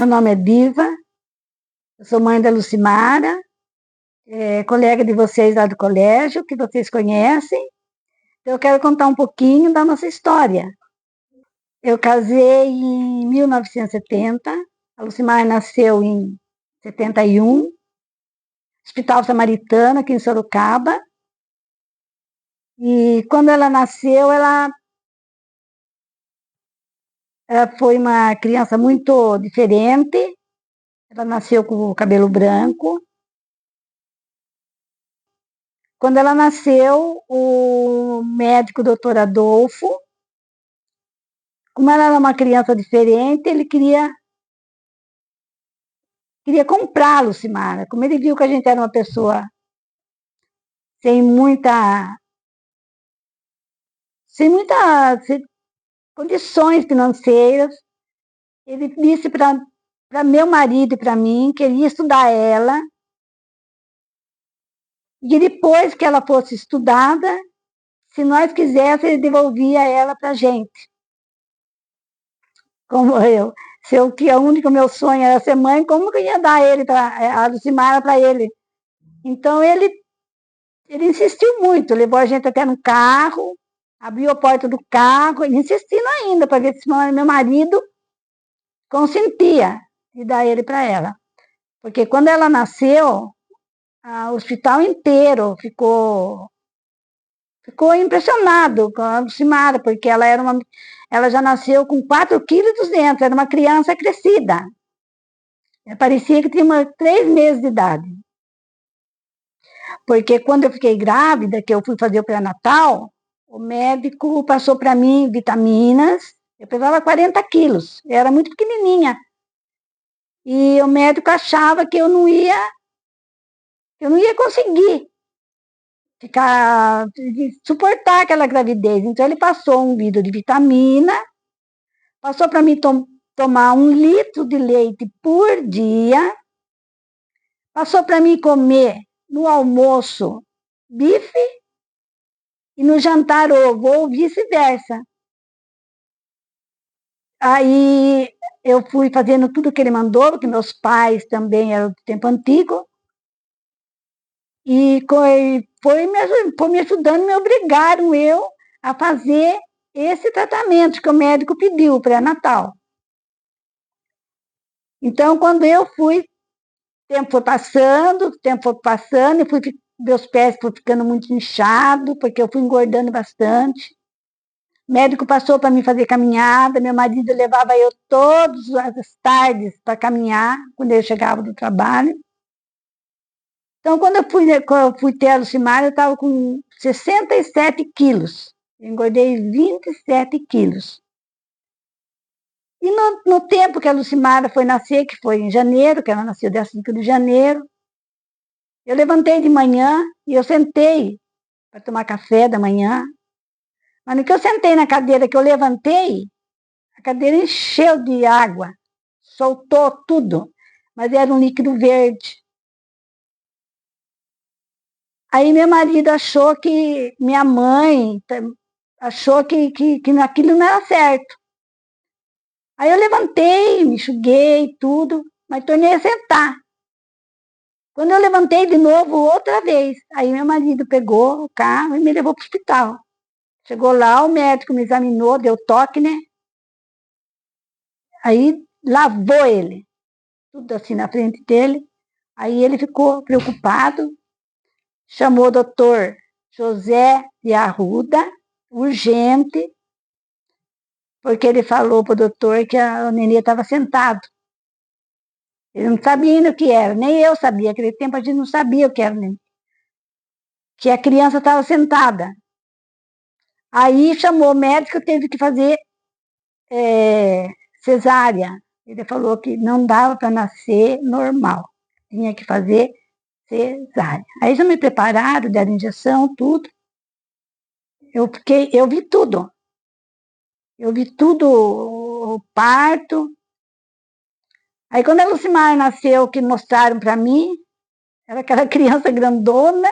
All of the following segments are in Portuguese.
Meu nome é Diva, eu sou mãe da Lucimara, colega de vocês lá do colégio, que vocês conhecem. Então, eu quero contar um pouquinho da nossa história. Eu casei em 1970, a Lucimara nasceu em 71, Hospital Samaritano, aqui em Sorocaba. E quando ela nasceu, ela foi uma criança muito diferente. Ela nasceu com o cabelo branco. Quando ela nasceu, o médico, doutor Adolfo, como ela era uma criança diferente, ele queria comprar a Lucimara. Como ele viu que a gente era uma pessoa sem sem condições financeiras, ele disse para meu marido e para mim que ele ia estudar ela, e depois que ela fosse estudada, se nós quiséssemos, ele devolvia ela para a gente. Como se eu que o único meu sonho era ser mãe, como que eu ia dar a Lucimara para ele? Então ele insistiu muito, levou a gente até no carro, abriu a porta do carro, insistindo ainda para ver se meu marido consentia de dar ele para ela. Porque quando ela nasceu, o hospital inteiro ficou impressionado com a Lucimara, porque ela já nasceu com 4,2 kg, era uma criança crescida. Parecia que tinha 3 meses de idade. Porque quando eu fiquei grávida, que eu fui fazer o pré-natal, o médico passou para mim vitaminas. Eu pesava 40 quilos, eu era muito pequenininha. E o médico achava que eu não ia conseguir suportar aquela gravidez. Então ele passou um vidro de vitamina, passou para mim tomar 1 litro de leite por dia, passou para mim comer no almoço bife e no jantar ovo, ou vice-versa. Aí eu fui fazendo tudo que ele mandou, porque meus pais também eram do tempo antigo, e foi me ajudando, me obrigaram a fazer esse tratamento que o médico pediu, pré-natal. Então, quando eu fui, o tempo foi passando, e meus pés foram ficando muito inchados, porque eu fui engordando bastante. O médico passou para mim fazer caminhada, meu marido levava eu todas as tardes para caminhar, quando eu chegava do trabalho. Então, quando eu fui ter a Lucimara, eu estava com 67 quilos. Eu engordei 27 quilos. E no tempo que a Lucimara foi nascer, que foi em janeiro, que ela nasceu dia 5 de janeiro, eu levantei de manhã e eu sentei para tomar café da manhã. Mas no que eu sentei na cadeira, que eu levantei, a cadeira encheu de água, soltou tudo, mas era um líquido verde. Aí meu marido achou que, minha mãe achou que aquilo não era certo. Aí eu levantei, me enxuguei, tudo, mas tornei a sentar. Quando eu levantei de novo, outra vez, aí meu marido pegou o carro e me levou para o hospital. Chegou lá, o médico me examinou, deu toque, né? Aí lavou ele, tudo assim na frente dele. Aí ele ficou preocupado, chamou o doutor José de Arruda, urgente, porque ele falou para o doutor que a nenê estava sentada. Ele não sabia ainda o que era, nem eu sabia. Naquele tempo a gente não sabia o que era, que a criança estava sentada. Aí chamou o médico, teve que fazer cesárea. Ele falou que não dava para nascer normal, tinha que fazer cesárea. Aí já me prepararam, deram injeção, tudo. Eu vi tudo. Eu vi tudo, o parto. Aí quando a Lucimara nasceu, que mostraram para mim, era aquela criança grandona,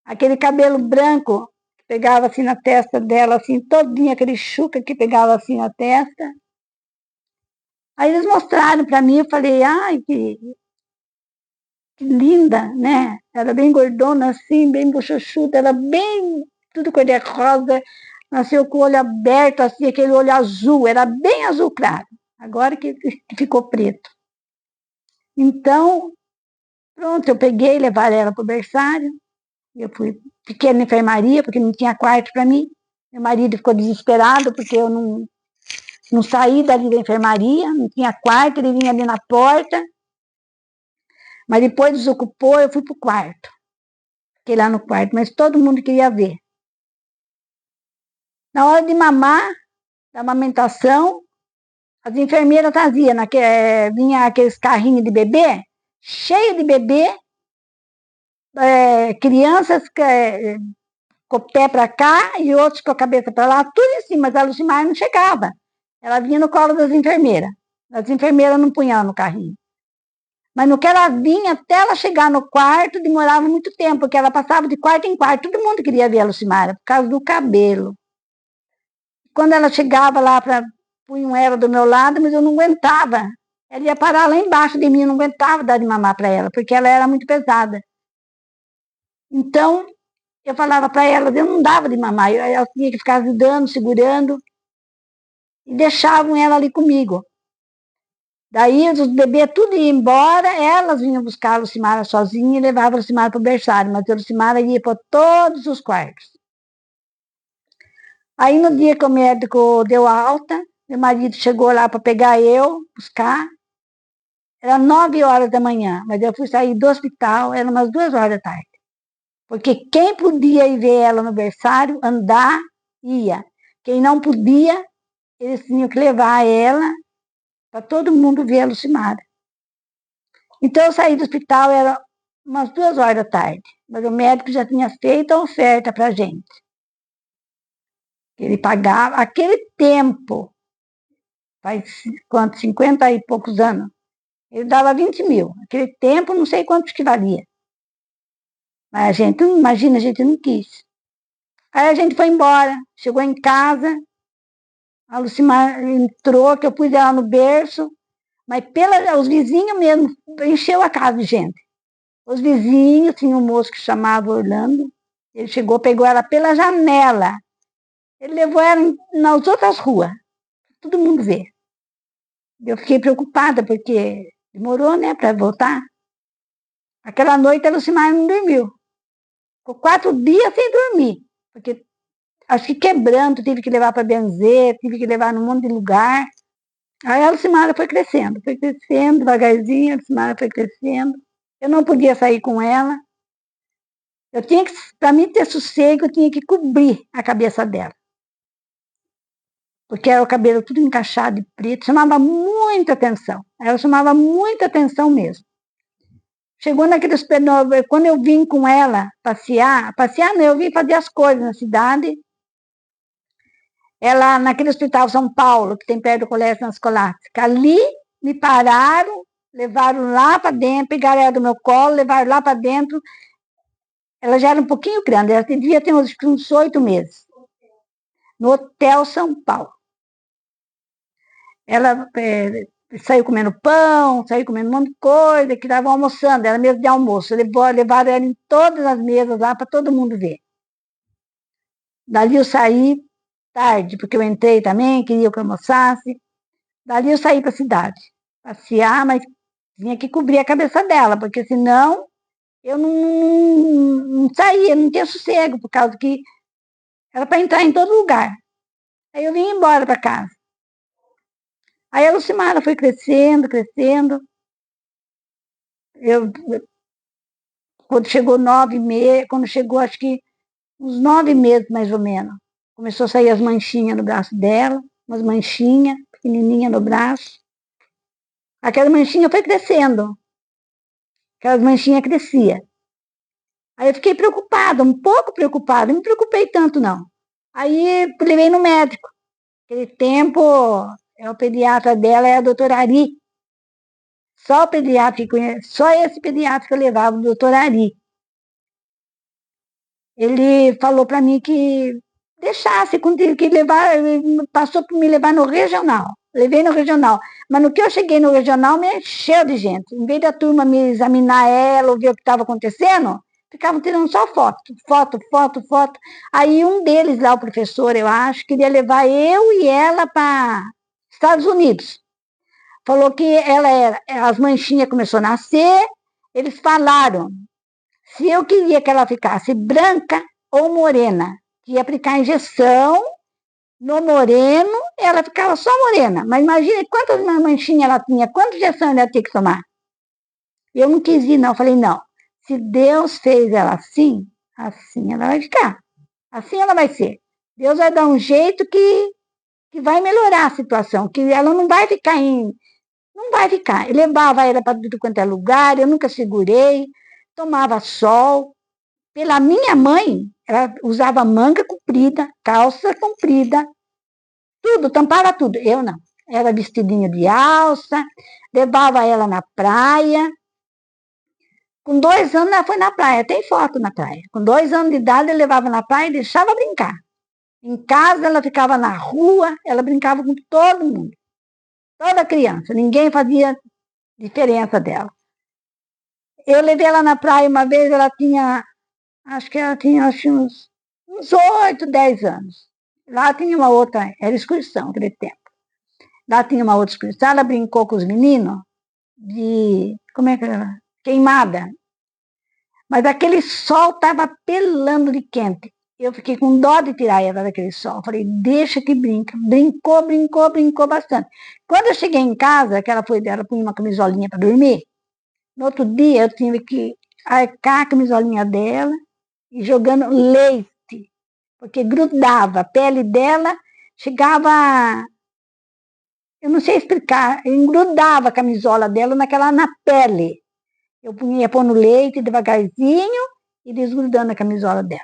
aquele cabelo branco, que pegava assim na testa dela, assim, todinha, aquele chuca que pegava assim na testa. Aí eles mostraram para mim, eu falei, ai, que linda, né? Era bem gordona assim, bem bochechuda, era bem tudo cor-de-rosa, nasceu com o olho aberto, assim, aquele olho azul, era bem azul claro. Agora que ficou preto. Então, pronto, eu peguei, levar ela para o berçário, eu fiquei na enfermaria, porque não tinha quarto para mim. Meu marido ficou desesperado, porque eu não saí dali da enfermaria, não tinha quarto, ele vinha ali na porta, mas depois desocupou, eu fui para o quarto. Fiquei lá no quarto, mas todo mundo queria ver. Na hora de mamar, da amamentação, as enfermeiras traziam, vinha aqueles carrinhos de bebê, cheio de bebê, crianças com o pé para cá e outros com a cabeça para lá, tudo em cima, mas a Lucimar não chegava. Ela vinha no colo das enfermeiras. As enfermeiras não punham no carrinho. Mas no que ela vinha, até ela chegar no quarto, demorava muito tempo, porque ela passava de quarto em quarto. Todo mundo queria ver a Lucimara, por causa do cabelo. Quando ela chegava lá, punham ela do meu lado, mas eu não aguentava. Ela ia parar lá embaixo de mim, eu não aguentava dar de mamar para ela, porque ela era muito pesada. Então, eu falava para ela, eu não dava de mamar, eu tinha que ficar ajudando, segurando, e deixavam ela ali comigo. Daí os bebês tudo iam embora, elas vinham buscar a Lucimara sozinha e levavam a Lucimara para o berçário, mas a Lucimara ia para todos os quartos. Aí no dia que o médico deu a alta, meu marido chegou lá para pegar eu, buscar, era 9 horas da manhã, mas eu fui sair do hospital, era umas 2 horas da tarde. Porque quem podia ir ver ela no berçário, andar, ia. Quem não podia, eles tinham que levar ela para todo mundo ver a Lucimara. Então eu saí do hospital, era umas 2 horas da tarde, mas o médico já tinha feito a oferta para a gente. Ele pagava, aquele tempo, faz quanto, 50 e poucos anos, ele dava 20 mil. Aquele tempo, não sei quantos que valia. Mas a gente, imagina, a gente não quis. Aí a gente foi embora, chegou em casa, a Lucimar entrou, que eu pus ela no berço, mas os vizinhos mesmo, encheu a casa de gente. Os vizinhos, tinha um moço que chamava Orlando, ele chegou, pegou ela pela janela, ele levou ela nas outras ruas, todo mundo vê. Eu fiquei preocupada, porque demorou, né, para voltar. Aquela noite a Lucimar não dormiu. Ficou 4 dias sem dormir, porque acho que quebrando, tive que levar para benzer, tive que levar num monte de lugar. Aí a Lucimara foi crescendo, devagarzinho, a Lucimara foi crescendo. Eu não podia sair com ela. Eu tinha que, para mim ter sossego, eu tinha que cobrir a cabeça dela. Porque era o cabelo tudo encaixado de preto, chamava muita atenção. Ela chamava muita atenção mesmo. Chegou naqueles quando eu vim com ela passear não, eu vim fazer as coisas na cidade. Ela, naquele hospital São Paulo, que tem perto do Colégio Escolástica, ali me pararam, levaram lá para dentro, pegaram ela do meu colo, levaram lá para dentro. Ela já era um pouquinho grande, ela devia ter uns 8 meses. No Hotel São Paulo. Ela saiu comendo pão, saiu comendo um monte de coisa, que estava almoçando, era mesa de almoço. Levaram ela em todas as mesas lá para todo mundo ver. Dali eu saí tarde, porque eu entrei também, queria que eu almoçasse. Dali eu saí para a cidade, passear, mas tinha que cobrir a cabeça dela, porque senão eu não saía, não tinha sossego, por causa que era para entrar em todo lugar. Aí eu vim embora para casa. Aí a Lucimara foi crescendo, crescendo. Quando chegou 9 meses, quando chegou acho que uns 9 meses mais ou menos, começou a sair as manchinhas no braço dela, umas manchinhas pequenininhas no braço. Aquela manchinha foi crescendo. Aquelas manchinhas cresciam. Aí eu fiquei preocupada, um pouco preocupada, não me preocupei tanto não. Aí levei no médico. Aquele tempo, o pediatra dela é a doutora Ari. Só o pediatra que conhece, só esse pediatra que eu levava, o doutor Ari. Ele falou para mim que deixasse, que levar, passou por me levar no regional. Levei no regional. Mas no que eu cheguei no regional, me encheu de gente. Em vez da turma me examinar ela, ou ver o que estava acontecendo, ficavam tirando só foto, foto, foto, foto. Aí um deles lá, o professor, eu acho, queria levar eu e ela para Estados Unidos. Falou que ela era, as manchinhas começou a nascer, eles falaram se eu queria que ela ficasse branca ou morena, que ia aplicar injeção no moreno, ela ficava só morena. Mas imagine quantas manchinhas ela tinha, quantas injeções ela ia ter que tomar. Eu não quis ir, não. Eu falei, não. Se Deus fez ela assim, assim ela vai ficar. Assim ela vai ser. Deus vai dar um jeito que vai melhorar a situação, que ela não vai ficar em... Não vai ficar. Eu levava ela para tudo quanto é lugar, eu nunca segurei, tomava sol. Pela minha mãe, ela usava manga comprida, calça comprida, tudo, tampava tudo. Eu não. Era vestidinha de alça, levava ela na praia. Com 2 anos ela foi na praia, tem foto na praia. Com 2 anos de idade eu levava na praia e deixava brincar. Em casa ela ficava na rua, ela brincava com todo mundo. Toda criança, ninguém fazia diferença dela. Eu levei ela na praia uma vez, ela tinha, acho que ela tinha uns 8, 10 anos. Lá tinha uma outra, era excursão naquele tempo. Lá tinha uma outra excursão, ela brincou com os meninos de, como é que era? Queimada. Mas aquele sol estava pelando de quente. Eu fiquei com dó de tirar ela daquele sol. Falei, deixa que brinca. Brincou, brincou, brincou bastante. Quando eu cheguei em casa, que ela punha uma camisolinha para dormir, no outro dia eu tive que arcar a camisolinha dela e jogando leite, porque grudava, a pele dela chegava, eu não sei explicar, engrudava a camisola dela na pele. Eu ia pôr no leite devagarzinho e desgrudando a camisola dela,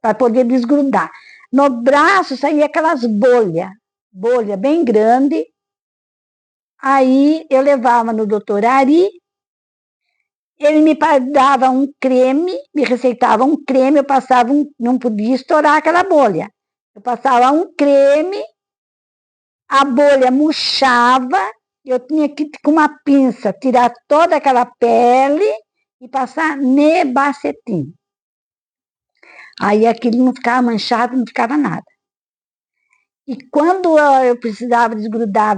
para poder desgrudar. No braço saía aquelas bolha bem grande. Aí eu levava no doutor Ari, ele me dava um creme, me receitava um creme, eu passava não podia estourar aquela bolha. Eu passava um creme, a bolha murchava, eu tinha que, com uma pinça, tirar toda aquela pele e passar nebacetim. Aí aquilo não ficava manchado, não ficava nada. E quando eu precisava desgrudar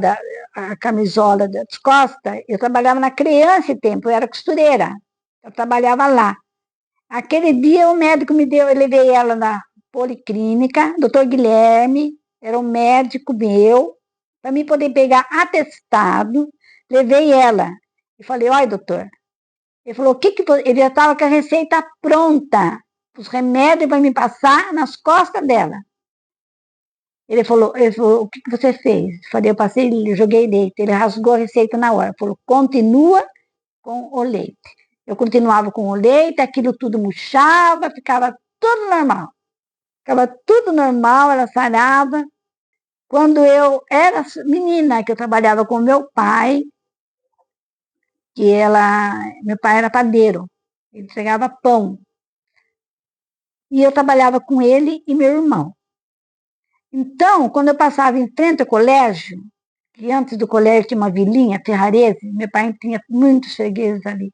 a camisola das costas, eu trabalhava na Criança e Tempo, eu era costureira. Eu trabalhava lá. Aquele dia o médico me deu, eu levei ela na policlínica, doutor Guilherme, era um médico meu, para mim poder pegar atestado, levei ela. E falei, olha, doutor, ele falou, ele já estava com a receita pronta, os remédios para me passar nas costas dela. Ele falou, o que você fez? Eu falei, eu joguei leite. Ele rasgou a receita na hora. Falou, continua com o leite. Eu continuava com o leite, aquilo tudo murchava, ficava tudo normal. Ficava tudo normal, ela sarava. Quando eu era menina, que eu trabalhava com meu pai, meu pai era padeiro, ele entregava pão. E eu trabalhava com ele e meu irmão. Então, quando eu passava em frente ao colégio, que antes do colégio tinha uma vilinha, Ferrarese, meu pai tinha muitos fregueses ali.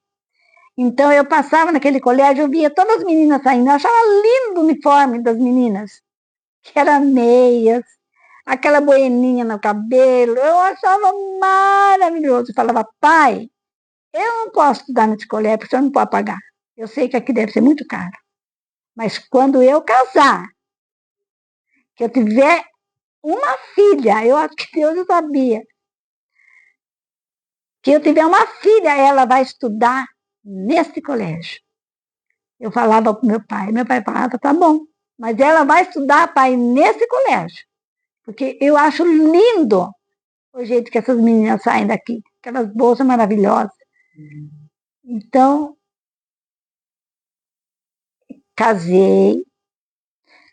Então, eu passava naquele colégio, eu via todas as meninas saindo, eu achava lindo o uniforme das meninas, que eram meias, aquela boininha no cabelo, eu achava maravilhoso. Eu falava, pai, eu não posso estudar nesse colégio, porque eu não posso pagar. Eu sei que aqui deve ser muito caro. Mas quando eu casar, que eu tiver uma filha, eu acho que Deus sabia, que eu tiver uma filha, ela vai estudar nesse colégio. Eu falava para meu pai falava, tá bom, mas ela vai estudar, pai, nesse colégio, porque eu acho lindo o jeito que essas meninas saem daqui, aquelas bolsas maravilhosas. Então, casei,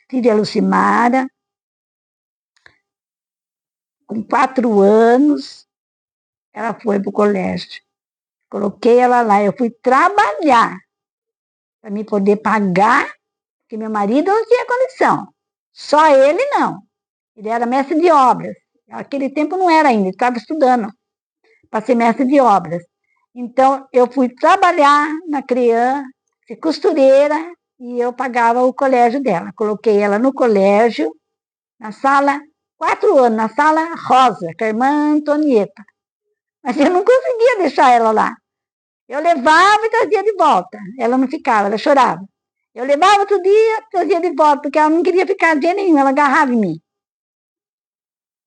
tive a Lucimara, com 4 anos, ela foi para o colégio. Coloquei ela lá, eu fui trabalhar para me poder pagar, porque meu marido não tinha condição. Só ele não. Ele era mestre de obras. Aquele tempo não era ainda, estava estudando para ser mestre de obras. Então, eu fui trabalhar na CREAM, ser costureira, e eu pagava o colégio dela. Coloquei ela no colégio, na sala, 4 anos, na sala rosa, com a irmã Antonieta. Mas eu não conseguia deixar ela lá. Eu levava e trazia de volta. Ela não ficava, ela chorava. Eu levava outro dia, trazia de volta, porque ela não queria ficar de jeito nenhum, ela agarrava em mim.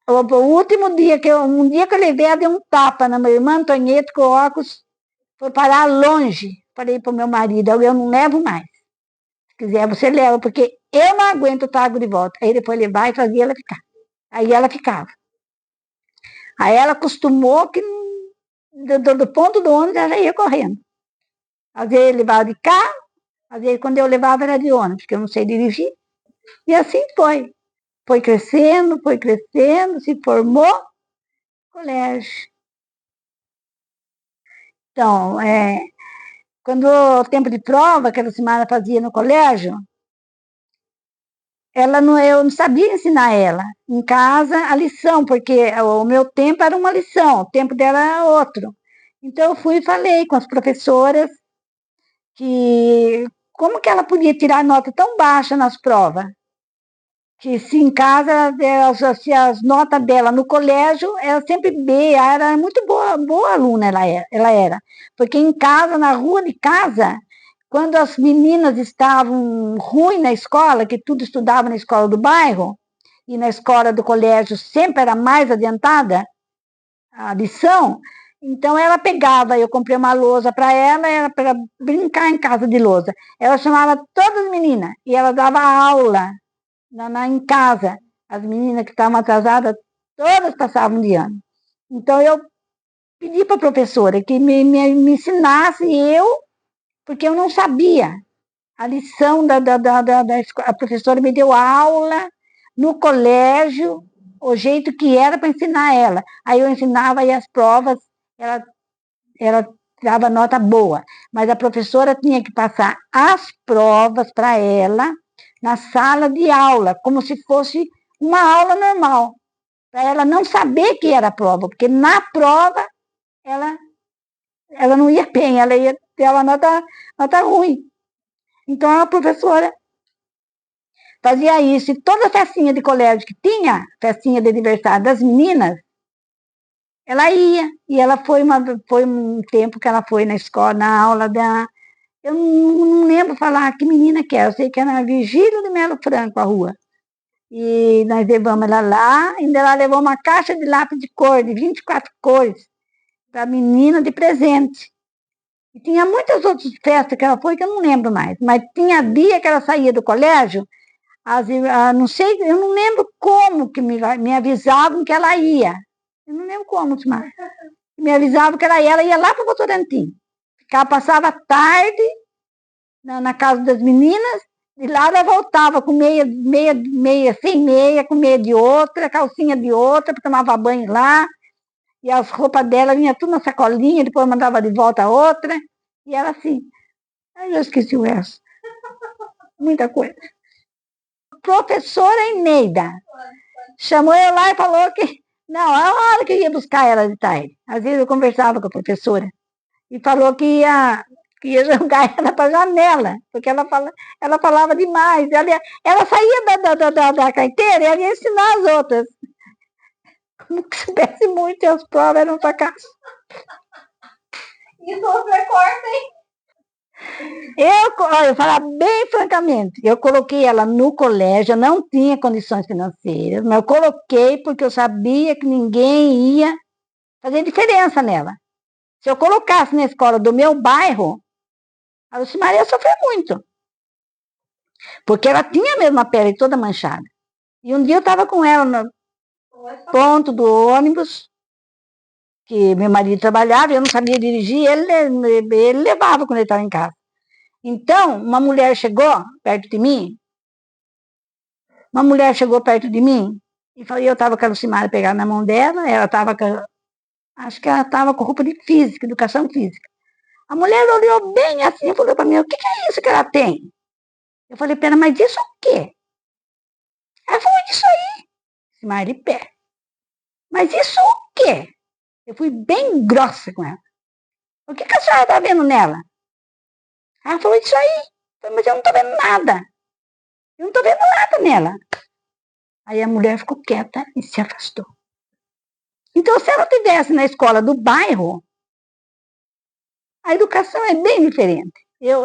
O último dia um dia que eu levei, ela deu um tapa na minha irmã Antonieta com óculos, foi parar longe. Falei para o meu marido, eu não levo mais. Se quiser, você leva, porque eu não aguento o trago de volta. Aí depois levar e fazia ela ficar. Aí ela ficava. Aí ela acostumou que do ponto do ônibus ela ia correndo. Às vezes eu levava de carro, às vezes quando eu levava era de ônibus, porque eu não sei dirigir. E assim foi. Foi crescendo, se formou, colégio. Então, quando o tempo de prova que a Lucimara fazia no colégio, eu não sabia ensinar ela em casa a lição, porque o meu tempo era uma lição, o tempo dela era outro. Então eu fui e falei com as professoras que como que ela podia tirar nota tão baixa nas provas? Que se em casa, se as notas dela no colégio, era sempre B, ela era muito boa aluna, ela era. Porque em casa, na rua de casa, quando as meninas estavam ruins na escola, que tudo estudava na escola do bairro, e na escola do colégio sempre era mais adiantada a lição, então ela pegava, eu comprei uma lousa para ela, era para brincar em casa de lousa. Ela chamava todas as meninas e ela dava aula em casa. As meninas que estavam atrasadas, todas passavam de ano. Então eu pedi para a professora que me ensinasse porque eu não sabia. A lição da escola, a professora me deu aula no colégio, o jeito que era para ensinar ela. Aí eu ensinava e as provas, ela dava nota boa. Mas a professora tinha que passar as provas para ela na sala de aula, como se fosse uma aula normal, para ela não saber que era prova, porque na prova ela, ela não ia bem, ela ia ter uma nota ruim. Então a professora fazia isso, e toda festinha de colégio que tinha, festinha de aniversário das meninas, ela ia, e ela foi um tempo que ela foi na escola, na aula eu não lembro falar que menina que é, eu sei que era na Virgílio de Melo Franco, a rua. E nós levamos ela lá, ainda ela levou uma caixa de lápis de cor, de 24 cores, para a menina de presente. E tinha muitas outras festas que ela foi que eu não lembro mais, mas tinha dia que ela saía do colégio, não sei, eu não lembro como que me avisavam que ela ia. Eu não lembro como, mas me avisavam que ela ia lá para o Votorantim. Ela passava a tarde na casa das meninas, e lá ela voltava com meia sem meia, com meia de outra, calcinha de outra, tomava banho lá, e as roupas dela vinha tudo na sacolinha, depois mandava de volta a outra, e era assim. Aí eu esqueci o resto. Muita coisa. Professora Eneida chamou eu lá e falou que, não, a hora que eu ia buscar ela de tarde, às vezes eu conversava com a professora, e falou que ia jogar ela para a janela, porque ela falava demais. Ela saía da carteira e ela ia ensinar as outras. Como que soubesse muito, e as provas eram para cá. Isso você corta, hein? Eu falar bem francamente, eu coloquei ela no colégio, eu não tinha condições financeiras, mas eu coloquei porque eu sabia que ninguém ia fazer diferença nela. Se eu colocasse na escola do meu bairro, a Lucimaria sofreu muito. Porque ela tinha mesmo a pele toda manchada. E um dia eu estava com ela no ponto do ônibus, que meu marido trabalhava, eu não sabia dirigir, ele levava quando ele estava em casa. Então, uma mulher chegou perto de mim, e eu estava com a Lucimara pegada na mão dela, ela estava acho que ela estava com roupa de física, educação física. A mulher olhou bem assim e falou para mim, o que é isso que ela tem? Eu falei, pera, mas isso o quê? Ela falou, isso aí. Lucimara de pé. Mas isso o quê? Eu fui bem grossa com ela. O que a senhora está vendo nela? Ela falou isso aí. Mas eu não estou vendo nada. Eu não estou vendo nada nela. Aí a mulher ficou quieta e se afastou. Então, se ela estivesse na escola do bairro, a educação é bem diferente. Eu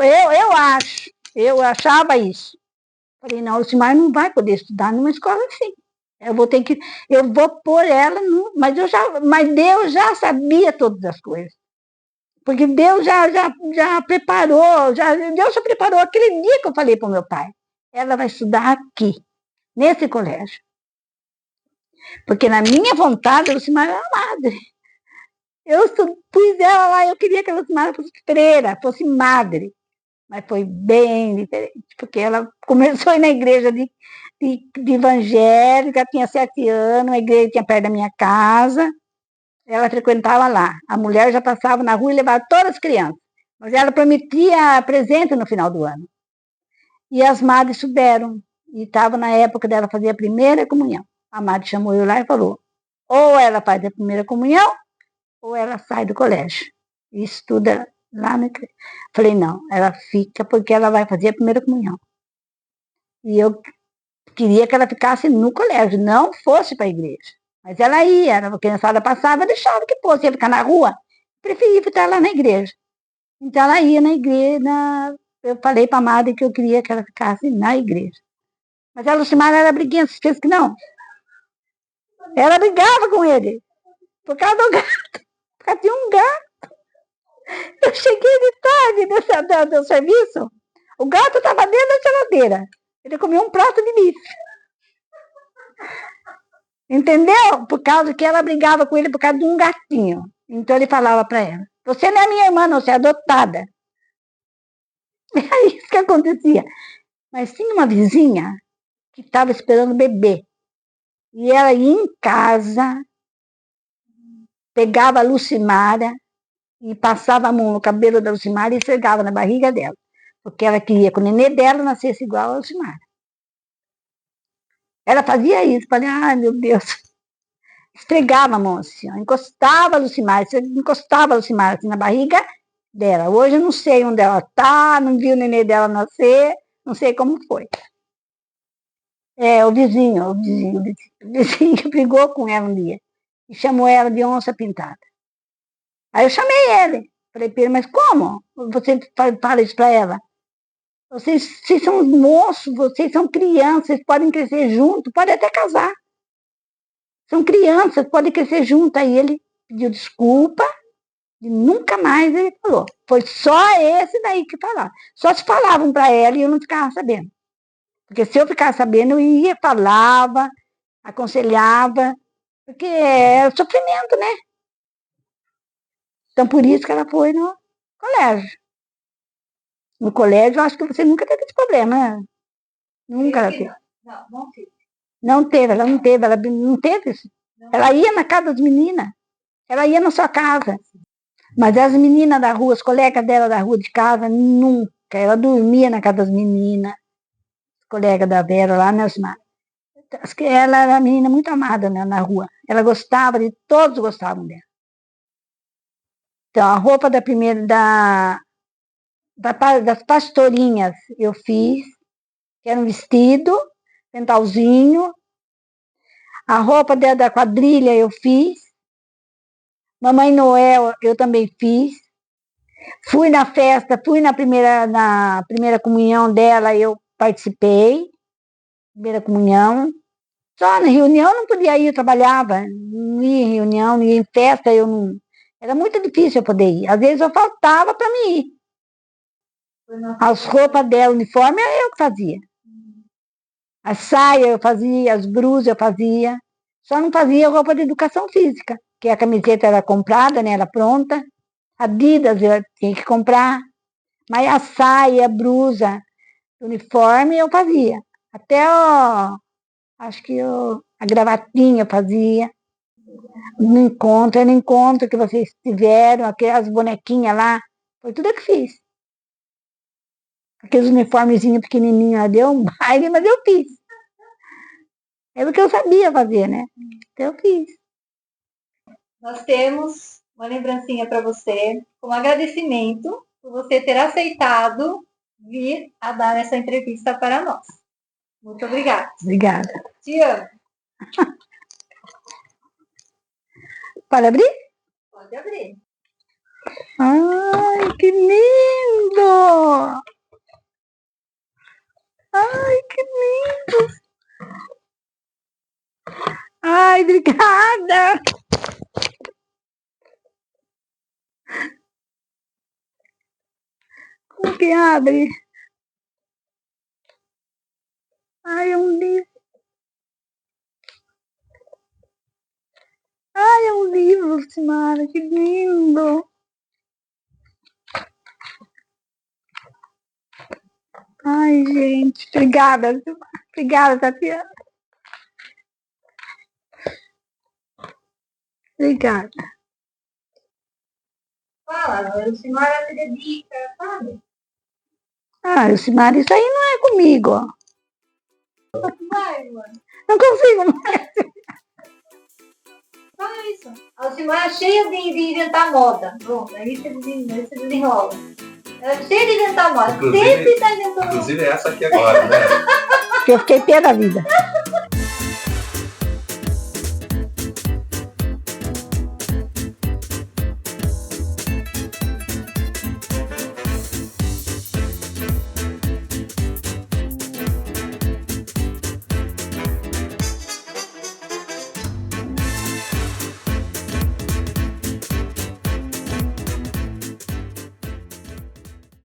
achava isso. Falei, não, o Lucimar não vai poder estudar numa escola assim. Eu vou pôr ela mas Deus já sabia todas as coisas. Porque Deus já preparou, Deus já preparou aquele dia que eu falei para o meu pai. Ela vai estudar aqui, nesse colégio. Porque na minha vontade, a Lucimar era madre. Eu pus ela lá, eu queria que a Lucimar fosse freira, fosse madre. Mas foi bem diferente, porque ela começou a ir na igreja de evangélica, tinha 7 anos, a igreja tinha perto da minha casa, ela frequentava lá. A mulher já passava na rua e levava todas as crianças, mas ela prometia presente no final do ano. E as madres souberam, e estava na época dela fazer a primeira comunhão. A madre chamou eu lá e falou, ou ela faz a primeira comunhão, ou ela sai do colégio e estuda lá na igreja. Falei, não, ela fica porque ela vai fazer a primeira comunhão. E eu queria que ela ficasse no colégio, não fosse para a igreja. Mas ela ia, a criançada passava, deixava que fosse, ia ficar na rua, preferia ficar lá na igreja. Então ela ia na igreja, eu falei para a madre que eu queria que ela ficasse na igreja. Mas a Lucimar era briguenta, você fez que não? Ela brigava com ele, por causa do gato, porque tinha um gato. Eu cheguei de tarde do serviço, o gato estava dentro da geladeira, ele comeu um prato de bife. Entendeu? Por causa que ela brigava com ele por causa de um gatinho. Então ele falava para ela, você não é minha irmã, não, você é adotada. É isso que acontecia. Mas tinha uma vizinha que estava esperando o bebê. E ela ia em casa, pegava a Lucimara e passava a mão no cabelo da Lucimara e esfregava na barriga dela. Porque ela queria que o nenê dela nascesse igual a Lucimara. Ela fazia isso. Falei, ai meu Deus. Esfregava a mão assim, encostava a Lucimara assim, na barriga dela. Hoje eu não sei onde ela está, não vi o nenê dela nascer, não sei como foi. O vizinho brigou com ela um dia e chamou ela de onça pintada. Aí eu chamei ele, falei para ele, mas como você fala isso para ela? Vocês são moços, vocês são crianças, vocês podem crescer juntos, podem até casar. São crianças, podem crescer juntos. Aí ele pediu desculpa, e nunca mais ele falou. Foi só esse daí que falava. Só se falavam para ela e eu não ficava sabendo. Porque se eu ficasse sabendo, eu ia, falava, aconselhava, porque é sofrimento, né? Então, por isso que ela foi no colégio. No colégio, eu acho que você nunca teve esse problema, né? Nunca ela teve. Não teve. Ela não teve isso. Ela ia na casa das meninas. Ela ia na sua casa. Mas as meninas da rua, as colegas dela da rua de casa, nunca. Ela dormia na casa das meninas. As colegas da Vera lá, né, Osmar? Ela era uma menina muito amada, né, na rua. Ela gostava de todos gostavam dela. Então, a roupa da primeira, das pastorinhas eu fiz, que era um vestido, ventalzinho. A roupa da quadrilha eu fiz. Mamãe Noel eu também fiz. Fui na festa, na primeira comunhão dela, eu participei. Primeira comunhão. Só na reunião eu não podia ir, eu trabalhava. Não ia em reunião, não ia em festa, eu não. Era muito difícil eu poder ir. Às vezes eu faltava para mim ir. As roupas dela, o uniforme, era eu que fazia. As saias eu fazia, as blusas eu fazia. Só não fazia roupa de educação física, que a camiseta era comprada, né, era pronta. Adidas eu tinha que comprar. Mas a saia, a blusa, o uniforme eu fazia. Até, acho que a gravatinha eu fazia. No encontro que vocês tiveram, aquelas bonequinhas lá, foi tudo eu que fiz. Aqueles uniformezinhos pequenininhos lá, deu um baile, mas eu fiz. É o que eu sabia fazer, né? Então eu fiz. nós temos uma lembrancinha para você, como agradecimento por você ter aceitado vir a dar essa entrevista para nós. Muito obrigada. Obrigada. Te amo. Pode abrir? Pode abrir. Ai, que lindo! Ai, que lindo! Ai, obrigada! Como que abre? Ai, é um livro. Ai, é um livro, Simara, que lindo! Ai, gente, obrigada, obrigada, Tatiana. Obrigada. Fala, o Simara se dedica, sabe? Ah, Simara, isso aí não é comigo, ó. Vai, mano. Não consigo mais. Só isso. A Alcimar é cheia de inventar moda. Pronto, aí você desenrola. Ela é cheia de inventar moda. Inclusive, Sempre está inventando moda. inclusive essa aqui agora, né? Que eu fiquei pé da vida.